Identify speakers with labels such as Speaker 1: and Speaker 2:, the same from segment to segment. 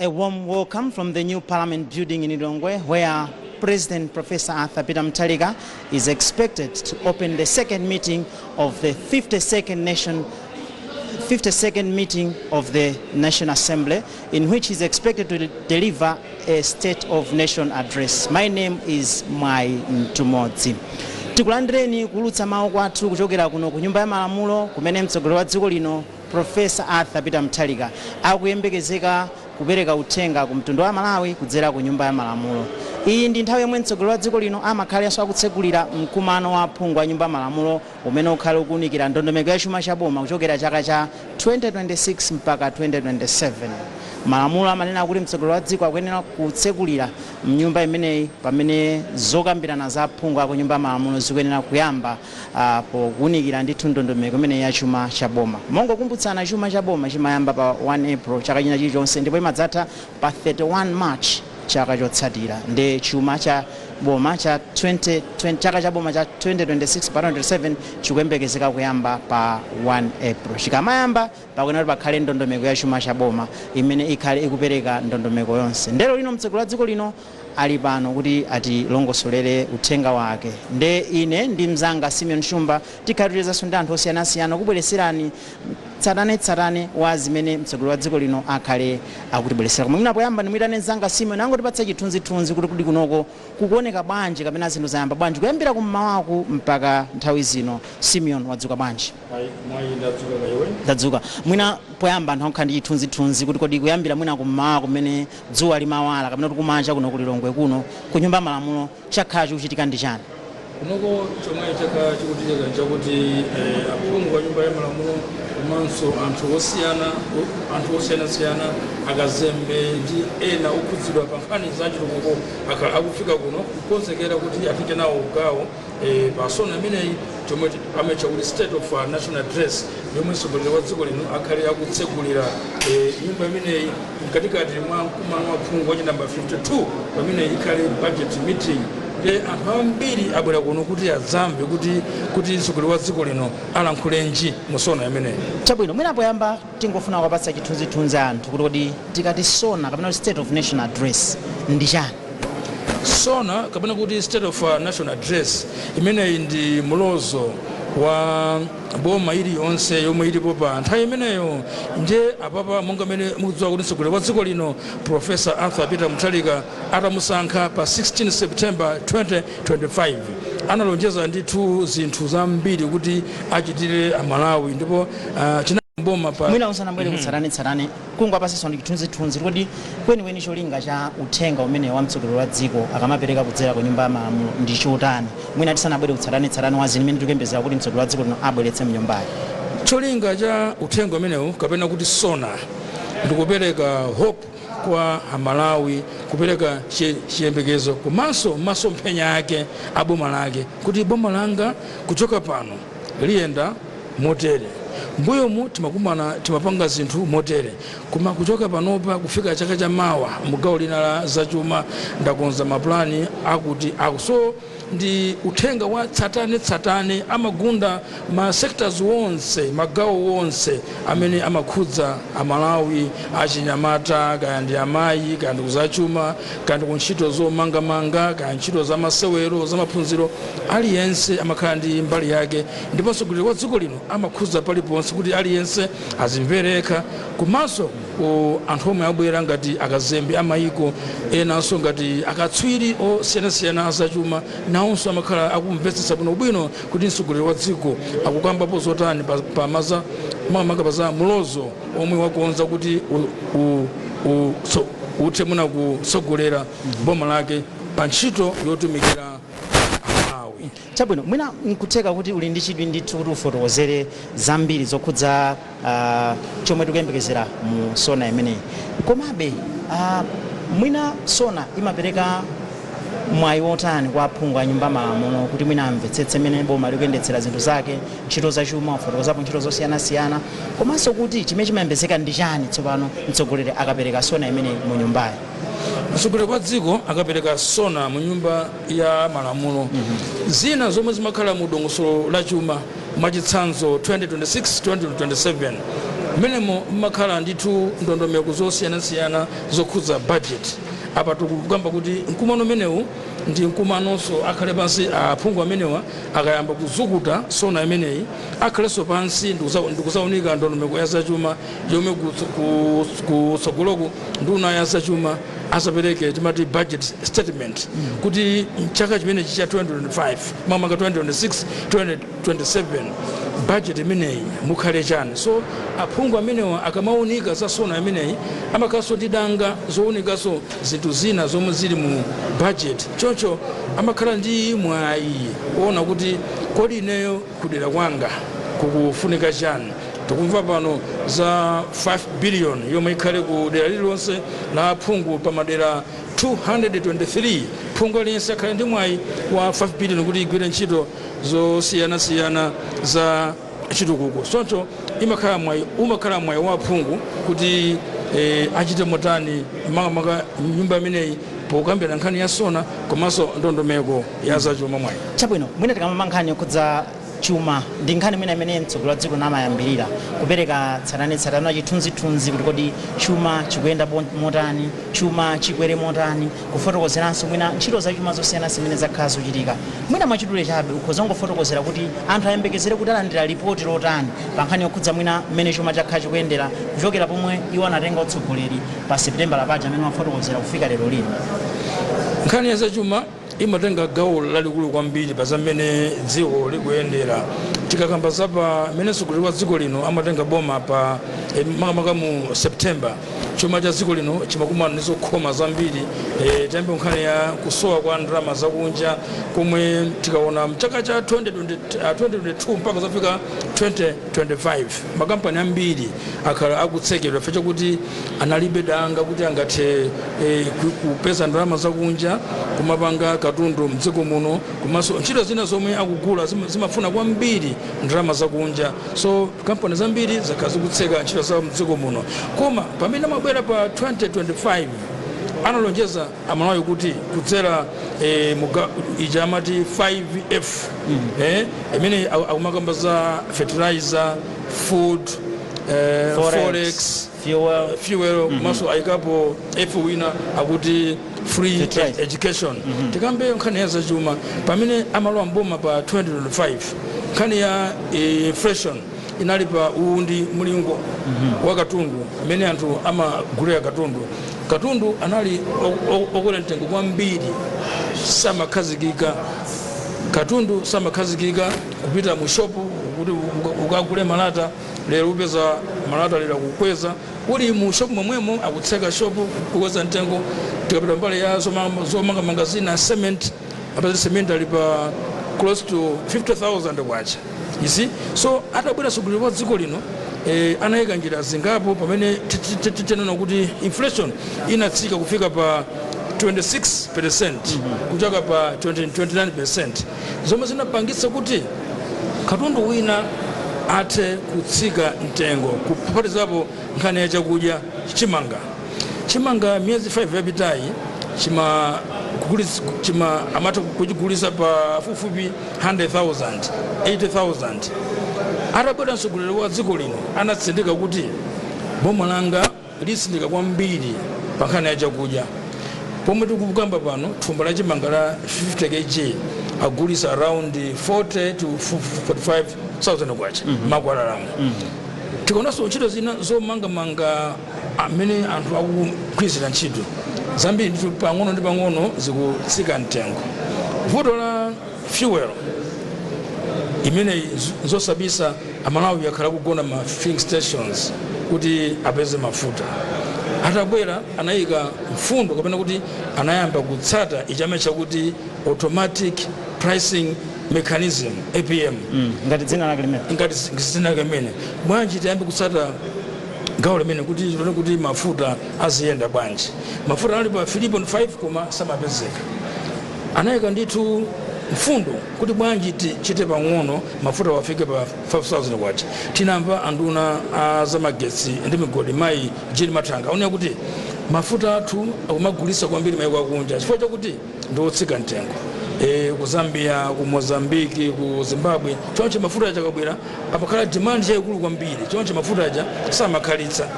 Speaker 1: A warm welcome from the new Parliament building in Lilongwe, where President Professor Arthur Peter Mutharika is expected to open the second meeting of the 52nd meeting of the National Assembly, in which he is expected to deliver a State of Nation address. My name is Mai Mtumodzi. Tikulandireni kulutsa mawu kwathu kuchokera kuno ku nyumba ya malamulo kumene mtsogoleri wa dziko lino Professor Arthur Peter Mutharika akuyembekezeka kupereka uthenga ku mtundu wa Malawi kudzera ku nyumba ya malamulo. Iyi ndi nthawi yomwe mtsogoleri wa dziko lino amakhalenso akutsegulira mkumano wa aphungu a nyumba ya malamulo umene ukhale ukuunikira ndondomeko ya chuma cha boma kuchokera chaka cha 2026 mpaka 2027. Malamulo amanena kuti mtsogoleri wa dziko akuyenera kutsegulira mnyumba imeneyi pamene zokambirana za aphungu a ku nyumba ya malamulo zikuyenera kuyamba pokuunikira ndithu ndondomeko imeneyi ya chuma cha boma. Mongokumbutsana chuma cha boma chimayamba pa 1 April chaka china chilichonse ndipo imadzatha pa 31 March chaka chotsatira. Ndi chuma cha boma cha 2020 chaka cha boma cha 2026 pa 2027 chikuyembekezeka kuyamba pa 1 April. Chikamayamba pakuyenera kuti pakhale ndondomeko ya chuma cha boma imene ikhale ikupereka ndondomeko yonse. Ndero lino mtsogoleri wa dziko lino ali pano kuti atilongosolere uthenga wake. Nde ine ndi mzanga Simeon Shumba tikhalirizaso ndi anthu osiyanasiyana kubwereserani tsatanetsatane wa zimene mtsogoleri wa dziko lino akhale akutibweresera. Koma mwina poyamba ndimuyitane mzanga Simeon angotipatsa chithunzithunzi kuti kudi kunoko kukuoneka bwanji kapena zinthu zayamba bwanji kuyambira kummawaku mpaka nthawi zino. Simeon, wadzuka bwanji? Ndadzuka. Mwina poyamba anthu ankhala ndi chithunzithunzi kuti kodi kuyambira mwina kummawa kumene dzuwa limawala kapena kuti kumanja kuno ku Lilongwe kuno ku nyumba ya malamulo chakhala chikuchitika ndi chani?
Speaker 2: Kunoko chomwe chaka chikuchitika chakuti aphungu a nyumba ya malamulo komanso anthu osiyanasiyana akazembe ndi ena okhudzidwa pa nkhani za chitukuko akufika kuno kukonzekera kuti afike nawo gawo pa sona imeneyi chomwe amecha kuti State of National Address yomwe mtsogoleri wa dziko lino akhale akutsegulira nyumba imeneyi mkatikati mwa mkumano wa aphungu wachi namba 52 pamene ikhale budget meeting. Anthu ambiri abwera kuno kuti adzamve kuti mtsogoleri wa dziko lino alankhulenji musona imeneyi.
Speaker 1: Chabwino, mwina poyamba tingofuna kupatsa chithunzithunzi anthu kuti kodi tikati sona kapena State of Nation Address ndi chani?
Speaker 2: Sona kapena kuti State of National Address imeneyi ndi mulozo wa boma iliyonse yomwe ilipo pa nthawi imeneyo. Nje apapa monga mene mukudziwa kuti mtsogoleri wa dziko lino Professor Arthur Peter Mutharika atamusankha pa 16 September 2025 analonjeza ndithu zinthu zambiri kuti achitire Amalawi ndipo boma pa
Speaker 1: mwina usanabwere kutsatanetsatane kungopasenso ndi chithunzithunzi kuti kwenikweni cholinga cha uthenga umene wa mtsogoleri wa dziko akamapereka kudzera ku nyumba ya malamulo ndi chotani. Mwina tisanabwere kutsatanetsatane wa zinthu imene tikuyembekeza kuti mtsogoleri wa dziko lino abweretse mnyumbayi. Cholinga
Speaker 2: cha uthenga umenewu kapena kuti sona ndikupereka hope kwa Amalawi, kupereka chiyembekezo komanso masomphenya ake a boma lake kuti boma langa kuchoka pano liyenda motere. Mbuyomu timapanga zinthu motere koma kuchoka panopa kufika chaka cha mawa mugawo lina la zachuma ndakonza maplani akuti akuso ndi uthenga wa tsatane amagunda ma sectors wonse magawo wonse amene amakhudza Amalawi achinyamata kaya ndi amayi kaya ndi kuzachuma kaya ndi kuntchito zomangamanga kaya ntchito za masewero za maphunziro aliyense amakhala ndi mbali yake. Ndipo mtsogoleri wa dziko lino amakhudza paliponse kuti aliyense azimvereka komanso anthu omwe abwera ngati akazembe amayiko enanso ngati akatswiri osiyanasiyana azachuma nawonso amakhala akumvetsetsa bwino kuti mtsogoleri wa dziko akukambapo zotani pa za mulozo omwe wakonza kuti uthe muna kutsogolera boma lake pa ntchito yotumikira Amalawi.
Speaker 1: Chabwino, mwina nkutheka kuti uli ndi chidwi ndithu kuti ufotokozere zambiri zokhudza chomwe tikuyembekezera mu sona imeneyi. Komabe mwina sona imapereka mwayi wotani kwa aphungu a nyumba ya malamulo kuti mwina amvetsetse mene boma likuyendetsera zinthu zake, ntchito zachuma, kufotokozapo ntchito zosiyanasiyana komanso kuti chimene chimayembezeka ndi chani tsopano mtsogoleri akapereka sona imeneyi mu nyumbayi.
Speaker 2: Mtsogoleri wa dziko akapereka sona mu nyumba ya malamulo zina zomwe zimakhala mu dongosolo la chuma mwachitsanzo 2026-2027 menemo makhala ndithu ndondomeko zosiyana-siyana zokhudza budget. Apa tikugamba kuti mkumano menewu ndi mkumanonso akhale pansi aphungu amenewa akayamba kuzukuta sona imeneyi akhalenso pansi ndikuzaunika ndondomeko ya zachuma yomwe kutsogoloku nduna ya zachuma asapereke timati budget statement kuti chaka chimenechi cha 2025 mamaka 2026 2027 budget imeneyi mukhale chani. So aphungu amenewa akamaunika za sona imeneyi amakhalanso tidanga zounikaso zinthu zina zomwe zili mu budget choncho amakhala ndi mwayi kuona kuti kodi ineyo kudera kwanga kukufunika chani. Tikumva pano za 5 billion yomwe ikhale ku dera lililonse la aphungu pamadera 223 phungu aliyense akhale ndi mwayi wa 5 billion kuti igwire ntchito zosiyana-siyana za chitukuko. Choncho umakhala mwayi wa aphungu kuti achite motani makamaka nyumba imeneyi pokambira nkhani ya sona komanso ndondomeko ya zachuma mwayi.
Speaker 1: Chabwino mwina tikamamba nkhani yokhudza chuma ndi nkhani imene mtsogoleri wa dziko namayambirira kupereka tsatanetsatane chithunzithunzi kuti kodi chuma chikuyenda motani, chuma chikwere motani, kufotokozeranso mwina ntchito za chuma zosiyana zimene zakhala zochitika. Mwina mwachidule chabe ukhoza ngofotokozera kuti anthu ayembekezere kuti alandira ripoti lotani pa nkhani yokhudza mwina mmene chuma chakhala chikuyendera kuchokera pomwe iwo anatenga utsogoleri pa September lapaja amene wafotokozera kufika lero lino.
Speaker 2: Nkhani ya zachuma imatenga gawo lalikulu kwambiri pa zamene dziko likuyendera. Tikakamba zapa mmene mtsogoleri wa dziko lino amatenga boma pa makamaka mu September chuma cha dziko lino chimakumana ndi zokhoma zambiri. Tiyambe nkhani ya kusowa kwa ndalama zakunja komwe tikaona mchaka cha 2022 mpaka zafika 2025 makampani ambiri akhala akutsekedwa chifukwa chakuti analibe danga kuti angathe kupeza ndalama zakunja kumapanga katundu mdziko muno komanso ntchito zina zomwe akugula zimafuna kwambiri ndalama zakunja. So kampani zambiri zakhala zikutseka ntchito za mdziko muno koma pamene amabwera pa 2025 analonjeza amalawi kuti kudzera ija amati 5F imene akumakamba za fertilizer, food, forex, fuel maso ayikapo F wina akuti free education. Tikambe nkhani ya zachuma pamene amalowa mboma pa 2025 nkhani ya inflation inali pa uwundi mulingo wa katundu amene anthu amagulira katundu anali okwera mtengo kwambiri samakhazikika. Katundu samakhazikika kupita mu shopu kuti ukagule malata lero upeza malata lero kukweza uli mu shopu momwemo akutseka shopu kukweza mtengo. Tikapita mbali ya zomangamanga zina cement apeza cement ali pa close to 50,000 kwacha. You see? So atabwera mtsogoleri wa dziko lino anayika njira zingapo pamene tinena kuti inflation inatsika kufika pa 26% kuchoka pa 29%. Zomwe zinapangitsa kuti katundu wina athe kutsika mtengo kupatizapo nkhani ya chakudya chimanga miyezi 5 yapitayi amata kuchigulisa pa fufupi 100,000 80,000. Atabwera mtsogoleri wa dziko lino anatsindika kuti boma langa lisindika kwambiri pa nkhani ya chakudya. Pomwe tikukamba pano thumba la chimanga la 50 kg agulisa around 40 to 45,000 kwacha makwalalamu. Tikaonanso ntchito zina zomangamanga amene anthu akugwirizira ntchito zambiri ndi pang'ono ndi pang'ono zikutsika mtengo. Vuto la fuel imene zosabisa amalawi akhala kugona ma filling stations kuti apeze mafuta. Atabwera anayika mfundo kapena kuti anayamba kutsata ichame chakuti automatic pricing mechanism APM
Speaker 1: ngati dzina lake limene
Speaker 2: bwanji tiyambe kutsata gawo limene kuti mafuta aziyenda bwanji. Mafuta ali pa 3.5 koma samapezeka. Anayika ndithu mfundo kuti bwanji tichite pang'ono mafuta wafike pa 5,000 kwacha. Tinamva anduna azamagetsi ndi migodi mayi Jane Matanga aonera kuti mafuta athu akumagulisa kwambiri mayiko akunja chifukwa chakuti ndi otsika mtengo. ku Zambia, ku Mozambique, ku Zimbabwe chonche mafuta achakabwera apakhala demand yaikulu kwambiri chonche mafuta aja samakhalitsa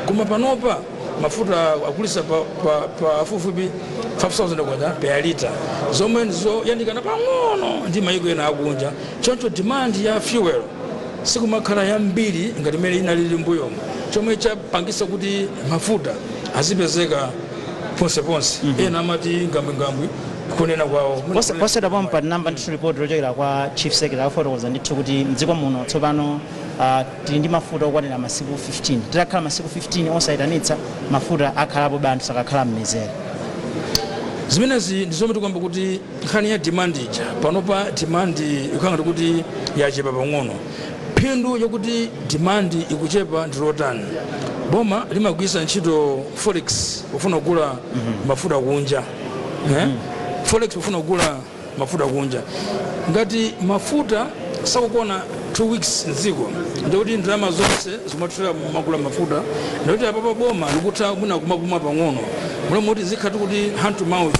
Speaker 2: koma panopa mafuta akulisa pa fufupi 5000 kwacha per liter zomwe ndizoyandikana pang'ono ndi mayiko ena akunja choncho demand ya fuel sikumakhala yambiri ngati imene inalili mbuyomo chomwe chapangisa kuti mafuta azipezeka ponseponse ena amati ngambwingambwi kunena kwawo
Speaker 1: posera pompa namba ndithu report lochokera kwa chief secretary afotokoza ndithu kuti mdziko muno tsopano tili ndi mafuta okwanira masiku 15 titakhala masiku 15 osayitanitsa mafuta akhalapo banthu sakakhala mmizere
Speaker 2: zimenezi ndizomwe tikwamba kuti nkhani ya demand ija panopa demand ikukhala kuti yachepa pang'ono phindu yokuti demand ikuchepa ndilotani boma limagwisa ntchito forex ufuna kugula mafuta kunja forex ufuna kugula mafuta kunja ngati mafuta sakukona 2 weeks nziko ndikuti ndalama zonse zimathira magula mafuta ndikuti apapo boma likutha mwina kumapuma pang'ono mule kuti zikhati kuti hand to mouth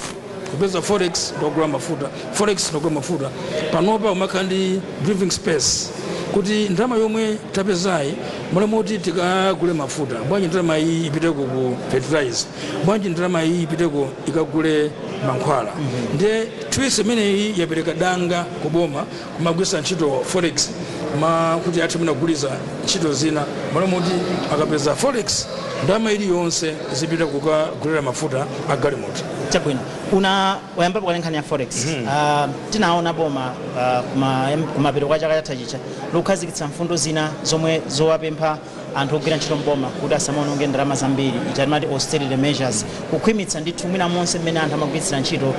Speaker 2: kupeza forex ndokugula mafuta forex ndokugula mafuta panopa umakhala ndi breathing space kuti ndalama yomwe tapezayi mule kuti tikagule mafuta bwanji ndalama iyi ipiteko ku fertilizer bwanji ndalama iyi ipiteko ikagule mankhwala ndiye twisi imeneyi yapereka danga kuboma kumagwisa ntchito forex kuti athe kuguliza ntchito zina mule kuti akapeza forex ndalama iliyonse zipita kukagulira mafuta agalimoto
Speaker 1: chabwino wayambapo kale nkhani ya forex tinaona boma kumapero kwa chaka chatha chicha lokhazikitsa mfundo zina zomwe zowapempha anthu ogwira ntchito mboma kuti asamaononge ndalama zambiri itamati austerity measures kukhwimitsa ndithu mwina monse mmene anthu amagwiritsira ntchito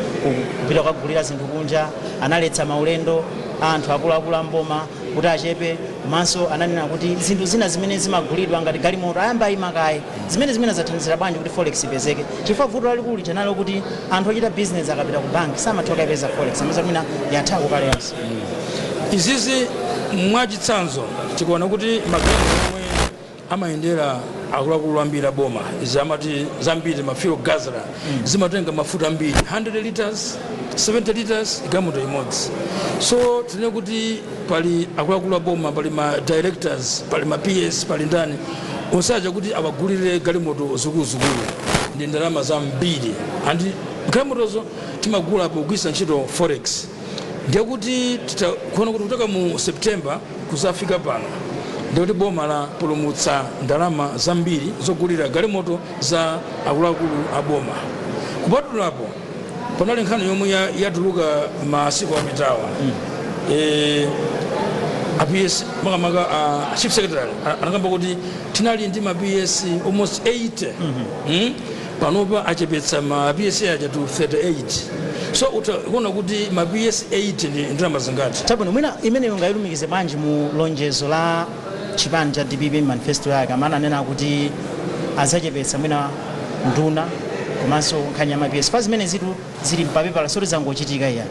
Speaker 1: kupita kukagulira zinthu kunja analetsa maulendo anthu akuluakulu amboma kuti achepe komanso ananena kuti zinthu zina zimene zimagulidwa ngati galimoto ayamba ayimakayi zimene zathandizira bwanji kuti forex ipezeke chifukwa vuto lalikulu chanalo kuti anthu ochita business akapita ku banki samatha kukapeza forex ameza mwina yatha kukale yonse
Speaker 2: izizi mwachitsanzo tikuona kuti magalimoto omwe amayendera akuluakulu ambiri boma zamati zambiri mafuel guzzler zimatenga mafuta ambiri 100 liters 70 liters galimoto imodzi so tine kuti pali akuluakulu boma pali ma directors pali ma PS pali ndani onsaja kuti awagulire galimoto zikuluzikulu ndi ndalama zambiri andi galimotozo timagula pogwisa ntchito forex ndiye kuti titakuona kuti kutoka mu September kuzafika pano ndikuti boma la pulumutsa ndalama zambiri zogulira galimoto za akuluakulu aboma kupatulapo panali nkhani yomwe yatuluka masiku apitawa PS makamaka chief secretary anakamba kuti tinali ndi ma PS almost 80 panopa achepetsa ma PS aja to 38 so utaona kuti ma PS 80 ndi ndalama zingati
Speaker 1: chabwino mwina imene ungayilumikize bwanji mu lonjezo la chipani cha DPP manifesto yake amene anena kuti azachepetsa mwina nduna komanso nkhani ya PS fa zimene zili mpapepala soti zangochitika iya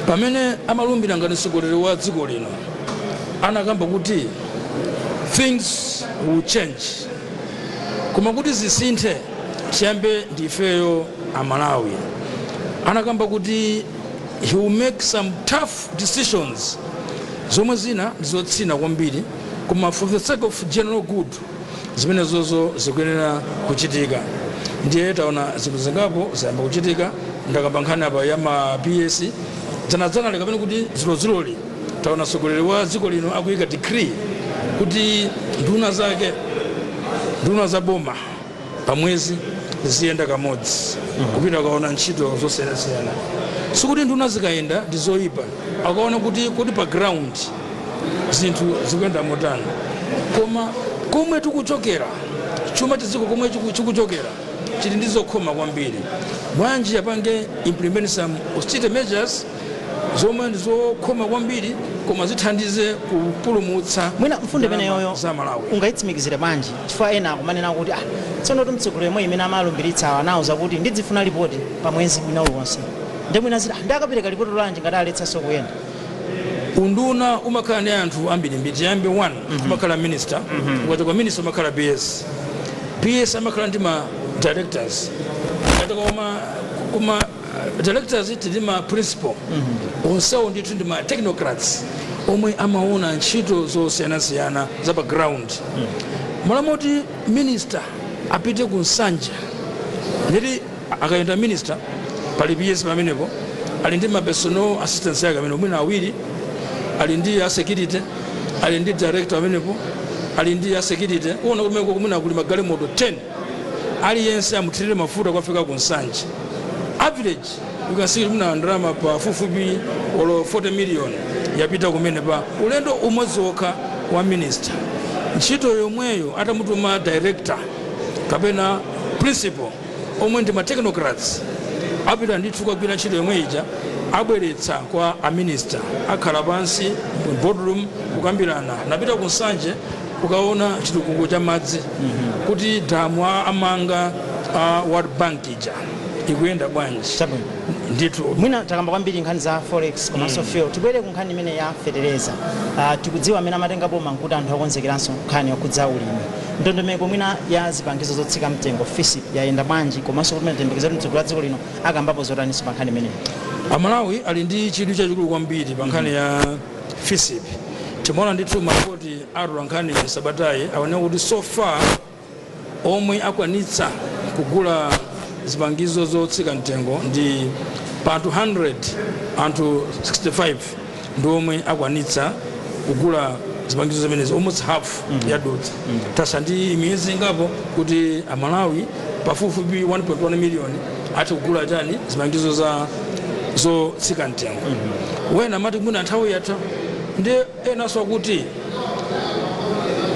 Speaker 2: pamene amalumbira ngati mtsogoleri wa dziko lino anakamba kuti things will change koma kuti zisinthe chiyambe ndifeyo Amalawi anakamba kuti he will make some tough decisions zomwe zina ndizotsina kwambiri koma for the sake of general good zimene zozo zikuyenera kuchitika ndiye taona zinthu zingapo zayamba kuchitika ndakamba nkhani apa ya ma PS dzanadzana likapena kuti ziloziloli taona mtsogoleri wa dziko lino akuyika decree kuti nduna za boma pamwezi ziyenda kamodzi kupita kaona ntchito zosiyanasiyana sikuti nduna zikayenda ndi zoyipa akaona kuti pa ground zinthu zikuyenda motani koma komwe tikuchokera chuma chiziko komwe chikuchokera chili ndi zokhoma kwambiri bwanji apange implement some austerity measures zomwe ndizokhoma kwambiri koma zithandize kupulumutsa
Speaker 1: mwina mfunde pene yoyo ungayitsimikizire bwanji chifukwa ena akumanena kuti tsono kuti mtsogoleri mwe imene amalumbiritsa anawuza kuti ndidzifuna ripoti pa mwezi mwina uliwonse ndi mwina ziti ndakapereka ripoti lanji ngati aletsanso kuyenda
Speaker 2: unduna umakhala ndi anthu ambirimbiri chiyambi 1 umakhala minister ukachoka minister umakhala PS amakhala ndi ma directors kuma directors tilima principal onsewo ndithu ndi ma technocrats omwe amaona ntchito zosiyanasiyana za background malamoti minister apite ku nsanja nditi akayenda minister pali PS pamenepo ali ndi ma personal assistants yake amene omwe awiri ali ndi a security ali ndi director amenepo ali ndi a security kuona kumeko kumuna kuli magalimoto 10 aliyense amuthirire mafuta kwafika ku nsanja average you can see muna ndrama pa fufupi olo 40 million yapita kumene pa ulendo umodzi wokha wa minister ntchito yomweyo atamutuma director kapena principal omwe ndi ma technocrats apita ndithu kugwira ntchito yomwe ija abweretsa kwa a minister akhala pansi boardroom kukambirana napita ku nsanje ukaona chitukuko cha madzi kuti damu amanga World Bank ija ikuyenda bwanji ndithu
Speaker 1: mwina takamba kwambiri nkhani za forex komanso fuel tibwere ku nkhani imene ya fertilizer tikudziwa amene amatenga boma nkuti anthu akonzekeranso nkhani yokudza ulimi ndondomeko mwina ya zipangizo zotsika mtengo FISIP yayenda bwanji komanso kuti matembekeza mtsogoleri wa dziko lino akambapo zotaninso pa nkhani imeneyi
Speaker 2: amalawi ali ndi chidwi chachikulu kwambiri pa nkhani ya FISIP timaona ndithu maripoti atu nkhani sabatayi aoneka kuti so far omwe akwanitsa kugula zipangizo zotsika mtengo ndi pa anthu 100 anthu 65 ndi omwe akwanitsa kugula zipangizo zimenezi almost half yadutsa tasha ndi miyezi ingapo kuti amalawi pafupifupi 1.1 million ati kugula chani zipangizo za zotsika mtengo wena amati mwina nthawi yatha ndi enanso kuti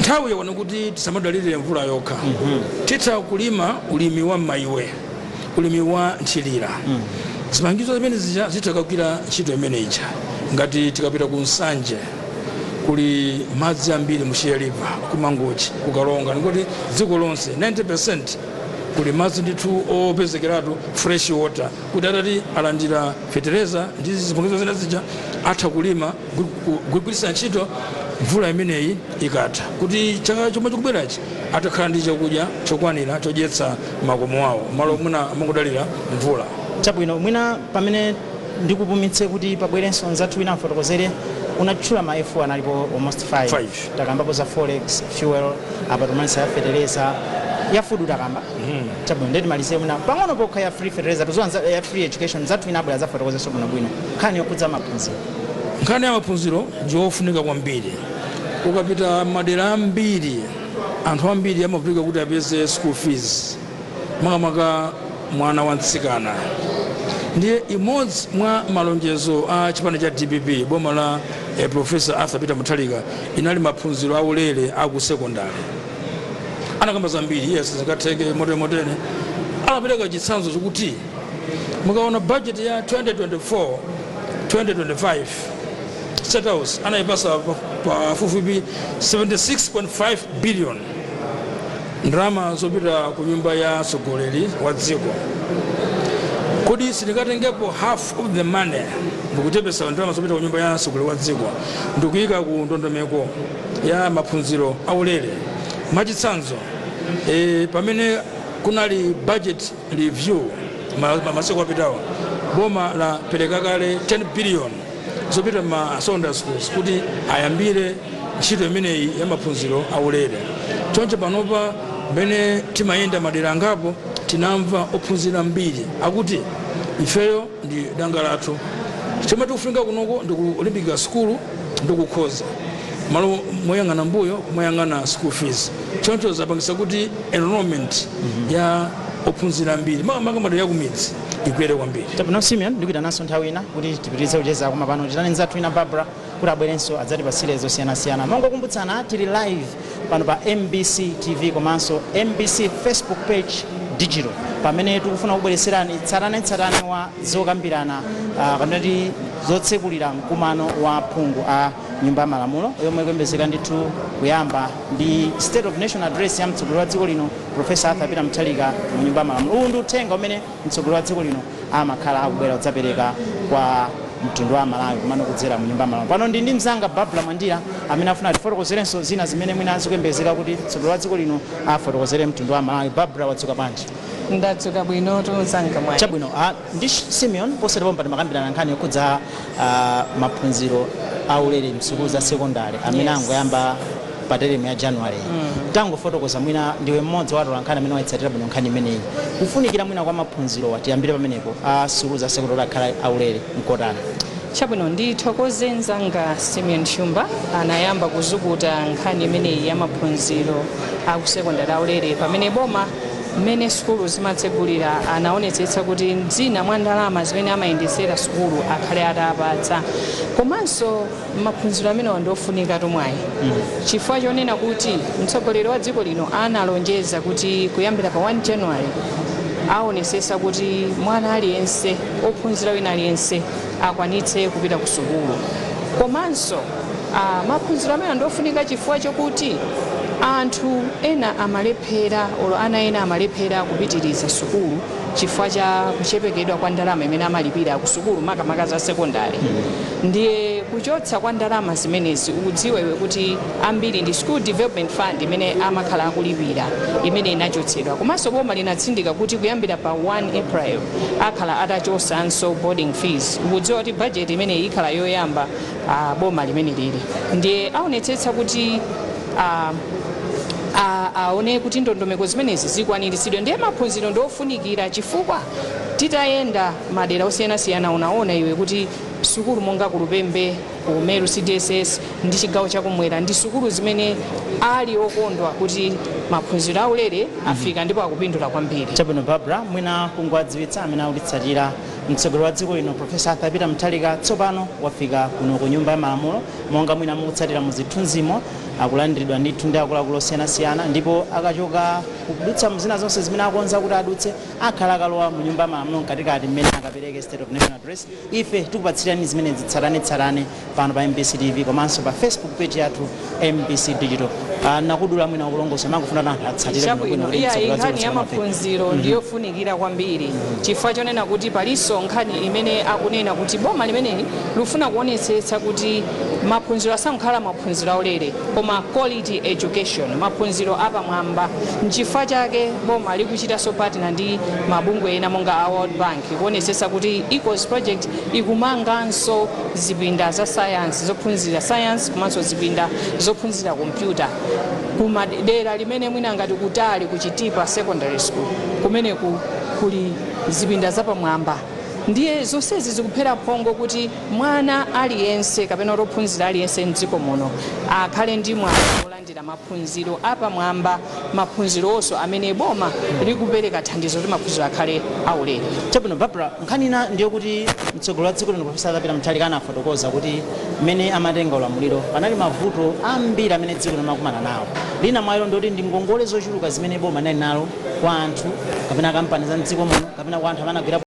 Speaker 2: nthawi yakuona kuti tisamadalirire mvula yokha titha kulima ulimi wa maiwe ulimi wa nthilira zipangizo zimene zitakagwira ntchito imene ija ngati tikapita ku nsanje kuli madzi ambiri mu Shire River kumangochi kukalonga nikuti dziko lonse 90% kuli madzi ndithu opezekeratu fresh water kuti atati alandira fertilizer ndi zipangizo zina zija atha kulima kugwiritsa ntchito mvula imeneyi ikatha kuti chaka chomwe chikubwerachi atakhala ndi chakudya chokwanira chodyetsa makomo awo malo mwina amangodalira mvula
Speaker 1: chabwino mwina pamene ndikupumitse kuti pabwerenso nzathu wina afotokozere unatchula ma F1 alipo almost 5 takambapo za forex fuel apa tomanisa ya fertilizer ya food takamba chabwino ndeti malize muna pang'ono pokha ya free fertilizer tuzoanza ya free education zathu wina abwera zafotokozeso bwino nkhani yokudza maphunziro
Speaker 2: nkhani ya maphunziro ndiofunika kwambiri ukapita madera ambiri anthu ambiri amavutika kuti apeze school fees makamaka mwana wa mtsikana ndiye imodzi mwa malonjezo a chipani cha DPP boma la Professor Arthur Peter Mutharika inali maphunziro aulere aku secondary anakamba zambiri yes zikatheke motemotene anapereka chitsanzo chokuti mukaona budget ya 2024-2025 State House anayipasa pafupifupi 76.5 billion ndrama zopita ku nyumba ya mtsogoleri wa dziko kodi sindikatengepo half of the money ndikuchepesa ndrama zopita ku nyumba ya mtsogoleri wa dziko ndikuyika ku ndondomeko ya maphunziro aulere mwachitsanzo pamene kunali budget review masiku apitawo boma la pereka kale 10 billion zopita ma secondary schools kuti ayambire ntchito imeneyi ya maphunziro aulere choncho panopa pamene timayenda madera angapo tinamva ophunzira mbiri akuti ifeyo ndi danga lathu chomwe tikufunika kunoko ndikulimbikira skulu ndikukhoza malo moyang'ana mbuyo moyang'ana school fees choncho zapangisa kuti enrollment ya ophunzira mbiri makamaka madera yakumidzi ikwere kwambiri
Speaker 1: tapano Simeon ndikuita naso nthawi ina kuti tipitirize kucheza koma pano titani nzathu ina Barbara kuti abwerenso adzatipasire zosiyanasiyana mongokumbutsana tili live pano pa MBC TV komanso MBC Facebook page digital pamene tikufuna kubwereserani tsatanetsatane wa zokambirana kanati zotsekulira mkumano wa phungu a nyumba ya malamulo yomwe ikuyembezeka ndithu kuyamba ndi State of Nation Address ya mtsogoleri wa dziko lino Professor Arthur Peter Mutharika mu nyumba ya malamulo uwu ndi uthenga umene mtsogoleri wa dziko lino amakhala akubwera kudzapereka kwa mtundu wa Malawi kumano kudzera mu nyumba ya malamulo pano ndi mzanga Barbara Mwandira amene afuna atifotokozerenso zina zimene mwina azikuyembezeka kuti mtsogoleri wa dziko lino afotokozere mtundu wa Malawi Barbara wadzuka bwanji
Speaker 3: Ndadzuka bwino tonzanga mwayi.
Speaker 1: Chabwino ndi Simeon posera pati makambirana nkhani yokudza maphunziro aulere msukulu za sekondari amene angoyamba pa teremu ya January. Tangofotokoza mwina ndiwe mmodzi wa atolankhani amene waitsatira bwino nkhani imeneyi. Kufunikira mwina kwa maphunziro watiyambire pamenepo sukulu za sekondari akhala aulere mkotani.
Speaker 3: Chabwino ndithokoze nzanga Simeon Shumba anayamba kuzukuta nkhani imeneyi ya maphunziro akusekondari aulere pamene boma mmene sukulu zimatsegulira anaonetsetsa kuti mdzina mwa ndalama zimene amayendesera sukulu akhale atapatsa. Komanso maphunziro amenewa ndofunika tomwayi chifukwa chonena kuti mtsogoleri wa dziko lino analonjeza kuti kuyambira pa 1 January aonesesa kuti mwana aliyense ophunzira wina aliyense akwanitse kupita ku sukulu. Komanso maphunziro amene ndofunika chifukwa chokuti anthu ena amalephera olo ana ena amalephera kupitiriza sukulu chifukwa cha kuchepekedwa kwa ndalama imene amalipira ku sukulu makamaka za sekondari. Ndiye kuchotsa kwa ndalama zimenezi udziwe iwe kuti ambiri ndi school development fund imene amakhala akulipira imene inachotsedwa. Komanso boma linatsindika kuti kuyambira pa 1 April akhala atachotsanso boarding fees. Udziwe kuti budget imene ikhala yoyamba boma limene lili. Ndiye aonetsetsa kuti aone kuti ndondomeko zimenezi zikwaniritsidwe. Ndiye maphunziro ndofunikira chifukwa titayenda madera osiyanasiyana unaona iwe kuti sukulu monga ku Lupembe, ku Meru CDSS ndi chigawo chakumwera ndi sukulu zimene ali okondwa kuti maphunziro aulere afika ndipo akupindula kwambiri.
Speaker 1: Chabwino Barbara mwina kungowadziwitsa amene akulitsatira mtsogoleri wa dziko lino Profesa Arthur Peter Mutharika tsopano wafika kuno ku nyumba ya malamulo monga mwina mukutsatira muzithunzimo akulandiridwa ndithu ndi akuluakulu osiyanasiyana ndipo akachoka kudutsa mzina zonse zimene akonza kuti adutse akhala akalowa mu nyumba ya malamulo mkatikati mmene akapereke State of National Address. Ife tikupatsirani zimene zitsatanetsatane pano pa MBC TV komanso pa Facebook page yathu MBC Digital. Nakudula mwina ukulongosa mangofuna anthu atsatire
Speaker 3: bwino. Iya nkhani ya maphunziro ndiyofunikira kwambiri chifukwa chonena kuti palinso nkhani imene akunena kuti boma limeneli lufuna kuonetsetsa kuti maphunziro asakhala maphunziro aulere koma quality education, maphunziro apamwamba. Nchifukwa chake boma likuchitanso partner ndi mabungwe ena monga a World Bank kuonetsetsa kuti Equals Project ikumanganso zipinda za science zophunzira science komanso zipinda zophunzira computer kumadera limene mwina ngati kutali kuchitipa secondary school kumene kuli zipinda zapamwamba. Ndiye zonsezi zikuphera phongo kuti mwana aliyense kapena ophunzira aliyense mdziko muno akhale ndi mwayi olandira maphunziro apamwamba, maphunziro onso amene boma likupereka thandizo kuti maphunziro akhale aulere.
Speaker 1: Chabwino Barbara nkhani ina ndiyo kuti mtsogoleri wa dziko lino Profesa Arthur Peter Mutharika anafotokoza kuti mmene amatenga ulamuliro panali mavuto ambiri amene dziko lino limakumana nawo. Lina mwa iwo ndoti ndi ngongole zochuluka zimene boma linali nalo kwa anthu kapena kampani za mdziko muno kapena kwa anthu amene agwira